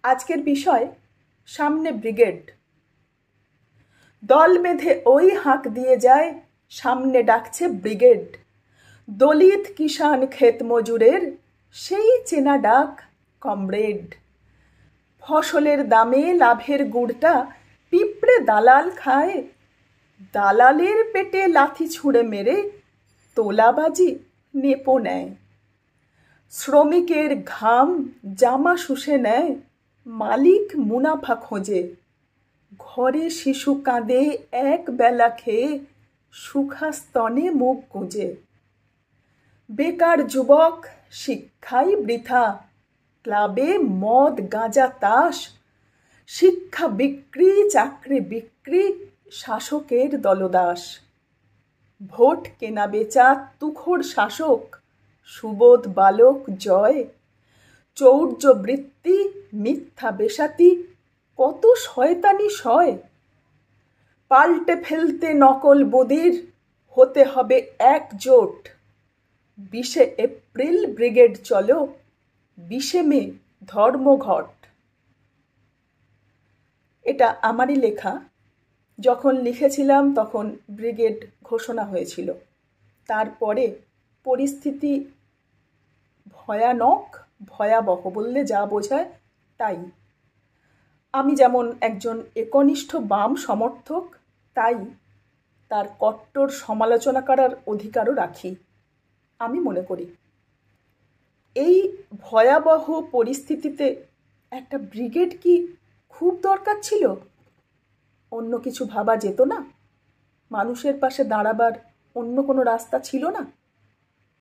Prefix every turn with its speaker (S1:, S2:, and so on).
S1: আজকের বিষয় সামনে ব্রিগেড। দল বেঁধে ওই হাঁক দিয়ে যায়, সামনে ডাকছে ব্রিগেড। দলিত কিষাণ ক্ষেত মজুরের সেই চেনা ডাক কমরেড। ফসলের দামে লাভের গুড়টা পিঁপড়ে দালাল খায়, দালালের পেটে লাথি ছুঁড়ে মেরে তোলাবাজি নেপো নেয়। শ্রমিকের ঘাম জামা শুষে নেয়, মালিক মুনাফা খোঁজে। ঘরে শিশু কাঁদে এক বেলা খেয়ে, সুখা স্তনে মুখ গুঁজে। বেকার যুবক শিক্ষাই বৃথা, ক্লাবে মদ গাঁজা তাস। শিক্ষা বিক্রি চাকরি বিক্রি, শাসকের দলদাস। ভোট কেনা বেচা তুখোড় শাসক, সুবোধ বালক জয়। চৌর্য বৃত্তি মিথ্যা বেশাতি, কত শয়তানি সয়। পাল্টে ফেলতে নকল বদির, হতে হবে একজোট। 20 এপ্রিল ব্রিগেড চলো, 20 মে ধর্মঘট। এটা আমারই লেখা। যখন লিখেছিলাম তখন ব্রিগেড ঘোষণা হয়েছিল। তারপরে পরিস্থিতি ভয়ানক, ভয়াবহ বললে যা বোঝায় তাই। আমি যেমন একজন একনিষ্ঠ বাম সমর্থক, তাই তার কট্টর সমালোচনা করার অধিকারও রাখি। আমি মনে করি এই ভয়াবহ পরিস্থিতিতে একটা ব্রিগেড কি খুব দরকার ছিল? অন্য কিছু ভাবা যেত না? মানুষের পাশে দাঁড়াবার অন্য কোনো রাস্তা ছিল না?